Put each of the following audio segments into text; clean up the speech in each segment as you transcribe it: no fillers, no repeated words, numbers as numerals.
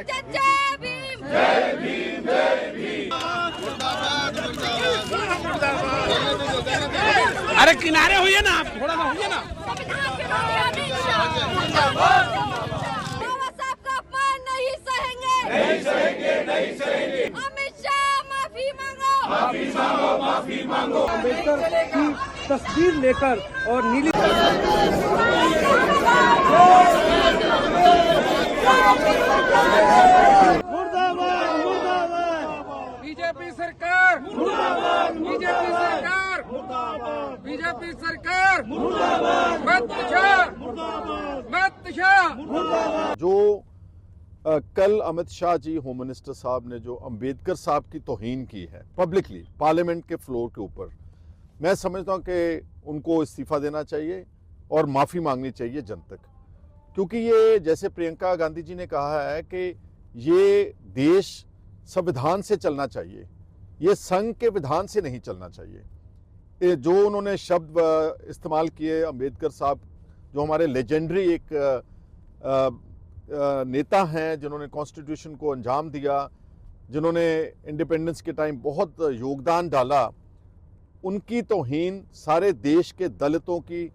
जय भीम। जय भीम जय भीम। अरे किनारे होइए ना, आप थोड़ा सा होइए ना। बाबा साहब का अपमान नहीं सहेंगे, नहीं सहेंगे, नहीं सहेंगे। अमित शाह माफी मांगो, माफी मांगो, माफी मांगो। अम्बेडकर की तस्वीर लेकर और नीली मुर्दाबाद मुर्दाबाद बीजेपी सरकार मुर्दाबाद, बीजेपी सरकार मुर्दाबाद, बीजेपी सरकार मुर्दाबाद, मत शाह। जो कल अमित शाह जी होम मिनिस्टर साहब ने जो अंबेडकर साहब की तौहीन की है पब्लिकली पार्लियामेंट के फ्लोर के ऊपर, मैं समझता हूं कि उनको इस्तीफा देना चाहिए और माफ़ी मांगनी चाहिए जनतक, क्योंकि ये जैसे प्रियंका गांधी जी ने कहा है कि ये देश संविधान से चलना चाहिए, ये संघ के विधान से नहीं चलना चाहिए। जो उन्होंने शब्द इस्तेमाल किए अंबेडकर साहब, जो हमारे लेजेंडरी एक नेता हैं, जिन्होंने कॉन्स्टिट्यूशन को अंजाम दिया, जिन्होंने इंडिपेंडेंस के टाइम बहुत योगदान डाला, उनकी तौहीन सारे देश के दलितों की,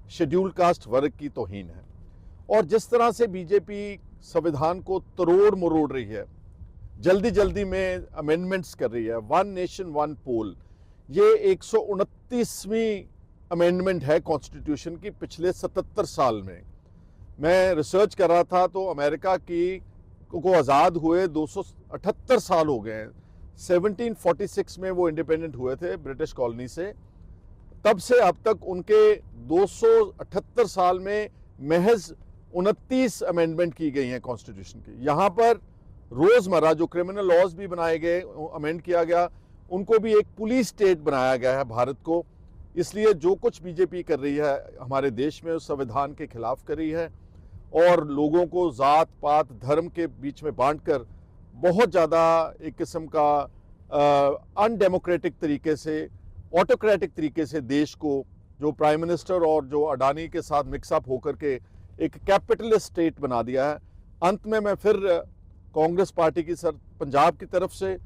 शेड्यूल कास्ट वर्ग की तौहीन है। और जिस तरह से बीजेपी संविधान को तरोड़ मरोड़ रही है, जल्दी जल्दी में अमेंडमेंट्स कर रही है, वन नेशन वन पोल, ये 129वीं अमेंडमेंट है कॉन्स्टिट्यूशन की पिछले 77 साल में। मैं रिसर्च कर रहा था तो अमेरिका को आज़ाद हुए 278 साल हो गए हैं। 1746 में वो इंडिपेंडेंट हुए थे ब्रिटिश कॉलोनी से, तब से अब तक उनके 278 साल में महज 29 अमेंडमेंट की गई हैं कॉन्स्टिट्यूशन की। यहाँ पर रोज़मर्रा जो क्रिमिनल लॉज भी बनाए गए, अमेंड किया गया, उनको भी एक पुलिस स्टेट बनाया गया है भारत को। इसलिए जो कुछ बीजेपी कर रही है हमारे देश में, उस संविधान के खिलाफ कर रही है और लोगों को जात पात धर्म के बीच में बांटकर बहुत ज़्यादा एक किस्म का अनडेमोक्रेटिक तरीके से, ऑटोक्रेटिक तरीके से देश को, जो प्राइम मिनिस्टर और जो अडानी के साथ मिक्सअप होकर के एक कैपिटलिस्ट स्टेट बना दिया है। अंत में मैं फिर कांग्रेस पार्टी की पंजाब की तरफ से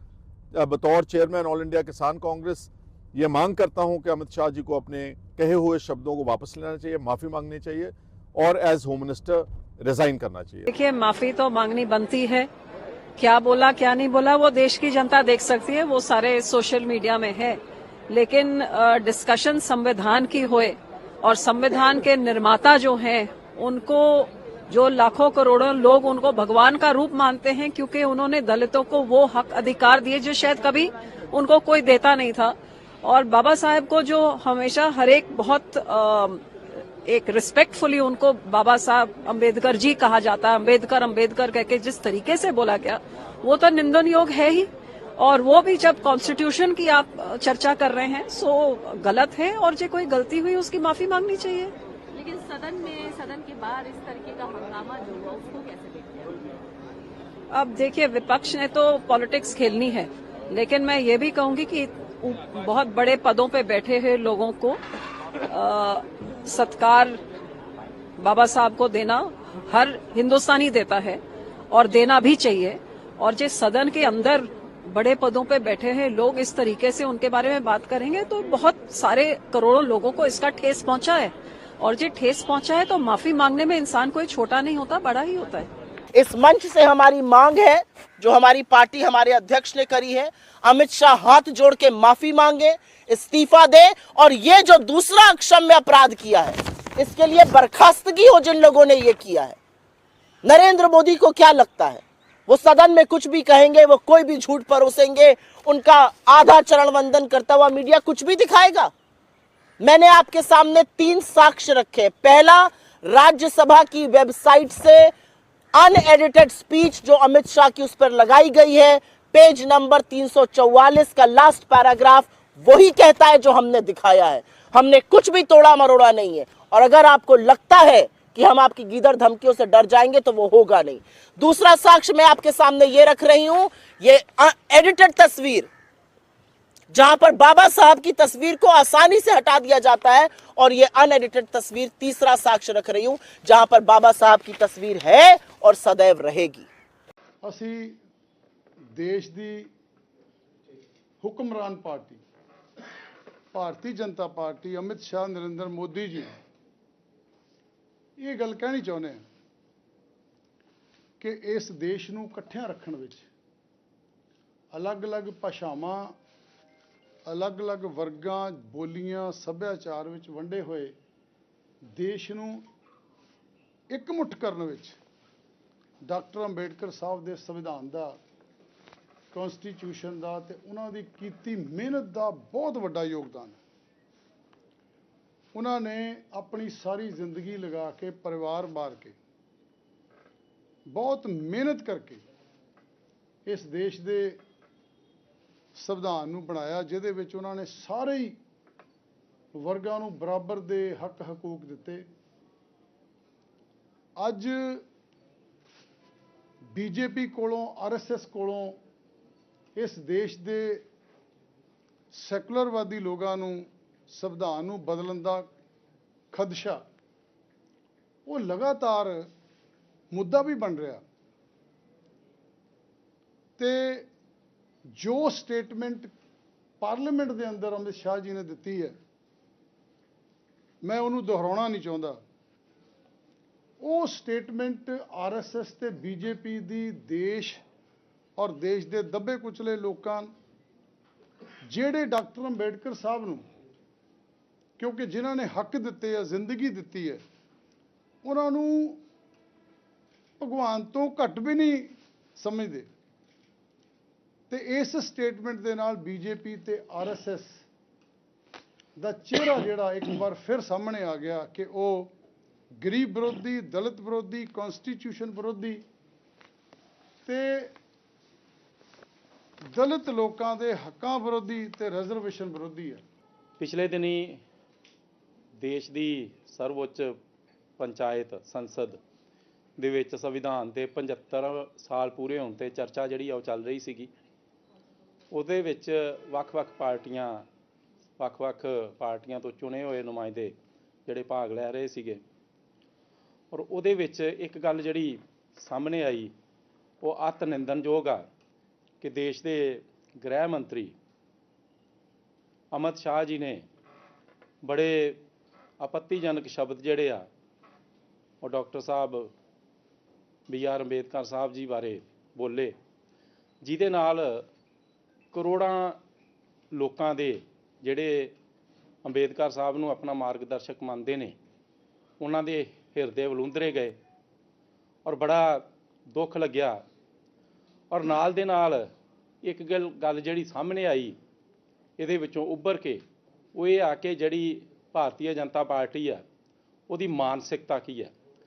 बतौर चेयरमैन ऑल इंडिया किसान कांग्रेस ये मांग करता हूं कि अमित शाह जी को अपने कहे हुए शब्दों को वापस लेना चाहिए, माफ़ी मांगनी चाहिए और एज होम मिनिस्टर रिजाइन करना चाहिए। देखिए, माफी तो मांगनी बनती है, क्या बोला क्या नहीं बोला वो देश की जनता देख सकती है, वो सारे सोशल मीडिया में है। लेकिन डिस्कशन संविधान की होए और संविधान के निर्माता जो हैं उनको, जो लाखों करोड़ों लोग उनको भगवान का रूप मानते हैं, क्योंकि उन्होंने दलितों को वो हक अधिकार दिए जो शायद कभी उनको कोई देता नहीं था। और बाबा साहेब को जो हमेशा हर एक बहुत एक रिस्पेक्टफुली उनको बाबा साहब अम्बेडकर जी कहा जाता है, अम्बेडकर अम्बेडकर कह के जिस तरीके से बोला गया वो तो निंदन योग है ही। और वो भी जब कॉन्स्टिट्यूशन की आप चर्चा कर रहे हैं सो गलत है, और जो कोई गलती हुई उसकी माफी मांगनी चाहिए। लेकिन सदन के बाहर इस तरीके का हंगामा जो हुआ उसको कैसे देखते हैं? अब देखिए, विपक्ष ने तो पॉलिटिक्स खेलनी है, लेकिन मैं ये भी कहूंगी कि बहुत बड़े पदों पे बैठे हुए लोगों को सत्कार बाबा साहब को देना हर हिंदुस्तानी देता है और देना भी चाहिए। और जो सदन के अंदर बड़े पदों पे बैठे हैं लोग इस तरीके से उनके बारे में बात करेंगे तो बहुत सारे करोड़ों लोगों को इसका ठेस पहुंचा है, और जो ठेस पहुंचा है तो माफी मांगने में इंसान कोई छोटा नहीं होता, बड़ा ही होता है। इस मंच से हमारी मांग है, जो हमारी पार्टी हमारे अध्यक्ष ने करी है, अमित शाह हाथ जोड़ के माफी मांगे, इस्तीफा दे, और ये जो दूसरा अक्षम्य अपराध किया है इसके लिए बर्खास्तगी हो जिन लोगों ने ये किया है। नरेंद्र मोदी को क्या लगता है, वो सदन में कुछ भी कहेंगे, वो कोई भी झूठ परोसेंगे, उनका आधा चरण वंदन करता हुआ मीडिया कुछ भी दिखाएगा। मैंने आपके सामने 3 साक्ष्य रखे। पहला, राज्यसभा की वेबसाइट से अनएडिटेड स्पीच जो अमित शाह की उस पर लगाई गई है, पेज नंबर 344 का लास्ट पैराग्राफ वही कहता है जो हमने दिखाया है। हमने कुछ भी तोड़ा मरोड़ा नहीं है, और अगर आपको लगता है कि हम आपकी गीदड़ धमकियों से डर जाएंगे तो वो होगा नहीं। दूसरा साक्ष्य मैं आपके सामने ये रख रही हूं, ये एडिटेड तस्वीर जहां पर बाबा साहब की तस्वीर को आसानी से हटा दिया जाता है, और ये अनएडिटेड तस्वीर तीसरा साक्ष्य रख रही हूं जहां पर बाबा साहब की तस्वीर है और सदैव रहेगी। ਅਸੀਂ ਦੇਸ਼ ਦੀ ਹੁਕਮਰਾਨ ਪਾਰਟੀ ਭਾਰਤੀ ਜਨਤਾ ਪਾਰਟੀ ਅਮਿਤ ਸ਼ਾਹ ਨਰਿੰਦਰ ਮੋਦੀ ਜੀ ਇਹ ਗੱਲ ਕਹਿਣੀ ਚਾਹੁੰਦੇ ਹਾਂ ਕਿ ਇਸ ਦੇਸ਼ ਨੂੰ ਇਕੱਠਿਆਂ ਰੱਖਣ ਵਿੱਚ ਅਲੱਗ-ਅਲੱਗ ਭਾਸ਼ਾਵਾਂ ਅਲੱਗ-ਅਲੱਗ ਵਰਗਾਂ ਬੋਲੀਆਂ ਸੱਭਿਆਚਾਰ ਵਿੱਚ ਵੰਡੇ ਹੋਏ ਦੇਸ਼ ਨੂੰ ਇਕਮੁੱਠ ਕਰਨ ਵਿੱਚ ਡਾਕਟਰ ਅੰਬੇਡਕਰ ਸਾਹਿਬ ਦੇ ਸੰਵਿਧਾਨ ਦਾ ਕਨਸਟੀਟਿਊਸ਼ਨ ਦਾ ਤੇ ਉਹਨਾਂ ਦੀ ਕੀਤੀ ਮਿਹਨਤ ਦਾ ਬਹੁਤ ਵੱਡਾ ਯੋਗਦਾਨ ਹੈ। ਉਹਨਾਂ ਨੇ ਆਪਣੀ ਸਾਰੀ ਜ਼ਿੰਦਗੀ ਲਗਾ ਕੇ ਪਰਿਵਾਰ ਬਾਰ ਕੇ ਬਹੁਤ ਮਿਹਨਤ ਕਰਕੇ ਇਸ ਦੇਸ਼ ਦੇ ਸੰਵਿਧਾਨ ਨੂੰ ਬਣਾਇਆ, ਜਿਹਦੇ ਵਿੱਚ ਉਹਨਾਂ ਨੇ ਸਾਰੇ ਹੀ ਵਰਗਾਂ ਨੂੰ ਬਰਾਬਰ ਦੇ ਹੱਕ ਹਕੂਕ ਦਿੱਤੇ। ਅੱਜ ਬੀਜੇਪੀ ਕੋਲੋਂ ਆਰਐਸਐਸ ਕੋਲੋਂ ਇਸ ਦੇਸ਼ ਦੇ ਸੈਕੂਲਰਵਾਦੀ ਲੋਕਾਂ ਨੂੰ ਸੰਵਿਧਾਨ ਨੂੰ ਬਦਲਣ ਦਾ ਖਦਸ਼ਾ ਉਹ ਲਗਾਤਾਰ ਮੁੱਦਾ ਵੀ ਬਣ ਰਿਹਾ ਤੇ ਜੋ ਸਟੇਟਮੈਂਟ ਪਾਰਲੀਮੈਂਟ ਦੇ ਅੰਦਰ ਅਮਿਤ ਸ਼ਾਹ ਜੀ ਨੇ ਦਿੱਤੀ ਹੈ ਮੈਂ ਉਹਨੂੰ ਦੁਹਰਾਉਣਾ ਨਹੀਂ ਚਾਹੁੰਦਾ। ਉਹ ਸਟੇਟਮੈਂਟ ਆਰਐਸਐਸ ਤੇ ਬੀਜੇਪੀ ਦੀ ਦੇਸ਼ ਔਰ ਦੇਸ਼ ਦੇ ਦੱਬੇ ਕੁਚਲੇ ਲੋਕਾਂ ਜਿਹੜੇ ਡਾਕਟਰ ਅੰਬੇਡਕਰ ਸਾਹਿਬ ਨੂੰ ਕਿਉਂਕਿ ਜਿਨ੍ਹਾਂ ਨੇ ਹੱਕ ਦਿੱਤੇ ਆ ਜ਼ਿੰਦਗੀ ਦਿੱਤੀ ਹੈ ਉਹਨਾਂ ਨੂੰ ਭਗਵਾਨ ਤੋਂ ਘੱਟ ਵੀ ਨਹੀਂ ਸਮਝਦੇ ਤੇ ਇਸ ਸਟੇਟਮੈਂਟ ਦੇ ਨਾਲ ਬੀਜੇਪੀ ਤੇ ਆਰਐਸਐਸ ਦਾ ਚਿਹਰਾ ਜਿਹੜਾ ਇੱਕ ਵਾਰ ਫਿਰ ਸਾਹਮਣੇ ਆ ਗਿਆ ਕਿ ਉਹ ਗਰੀਬ ਵਿਰੋਧੀ ਦਲਿਤ ਵਿਰੋਧੀ ਕਨਸਟੀਟਿਊਸ਼ਨ ਵਿਰੋਧੀ ਤੇ ਦਲਿਤ ਲੋਕਾਂ ਦੇ ਹੱਕਾਂ ਵਿਰੋਧੀ ਤੇ ਰਿਜ਼ਰਵੇਸ਼ਨ ਵਿਰੋਧੀ ਹੈ। ਪਿਛਲੇ ਦਿਨੀ ਦੇਸ਼ ਦੀ ਸਰਵਉੱਚ ਪੰਚਾਇਤ ਸੰਸਦ ਦੇ ਵਿੱਚ ਸੰਵਿਧਾਨ ਦੇ 75 ਸਾਲ ਪੂਰੇ ਹੋਣ ਤੇ ਚਰਚਾ ਜਿਹੜੀ ਆ ਉਹ ਚੱਲ ਰਹੀ ਸੀਗੀ। ਉਹਦੇ ਵਿੱਚ ਵੱਖ-ਵੱਖ ਪਾਰਟੀਆਂ ਤੋਂ ਚੁਣੇ ਹੋਏ ਨੁਮਾਇੰਦੇ ਜਿਹੜੇ ਭਾਗ ਲੈ ਰਹੇ ਸੀਗੇ ਔਰ ਉਹਦੇ ਵਿੱਚ ਇੱਕ ਗੱਲ ਜਿਹੜੀ ਸਾਹਮਣੇ ਆਈ ਉਹ ਅਤ ਨਿੰਦਣਯੋਗ ਆ ਕਿ ਦੇਸ਼ ਦੇ ਗ੍ਰਹਿ ਮੰਤਰੀ ਅਮਿਤ ਸ਼ਾਹ ਜੀ ਨੇ ਬੜੇ ਆਪੱਤੀਜਨਕ ਸ਼ਬਦ ਜਿਹੜੇ ਆ ਉਹ ਡਾਕਟਰ ਸਾਹਿਬ B.R. ਅੰਬੇਦਕਰ ਸਾਹਿਬ ਜੀ ਬਾਰੇ ਬੋਲੇ, ਜਿਹਦੇ ਨਾਲ ਕਰੋੜਾਂ ਲੋਕਾਂ ਦੇ ਜਿਹੜੇ ਅੰਬੇਦਕਰ ਸਾਹਿਬ ਨੂੰ ਆਪਣਾ ਮਾਰਗਦਰਸ਼ਕ ਮੰਨਦੇ ਨੇ ਉਹਨਾਂ ਦੇ ਹਿਰਦੇ ਵਲੂੰਦਰੇ ਗਏ ਔਰ ਬੜਾ ਦੁੱਖ ਲੱਗਿਆ। ਔਰ ਨਾਲ ਦੇ ਨਾਲ ਇੱਕ ਗੱਲ ਜਿਹੜੀ ਸਾਹਮਣੇ ਆਈ ਇਹਦੇ ਵਿੱਚੋਂ ਉੱਭਰ ਕੇ ਉਹ ਇਹ ਆ ਕਿ ਜਿਹੜੀ ਭਾਰਤੀ ਜਨਤਾ ਪਾਰਟੀ ਆ ਉਹਦੀ ਮਾਨਸਿਕਤਾ ਕੀ ਹੈ।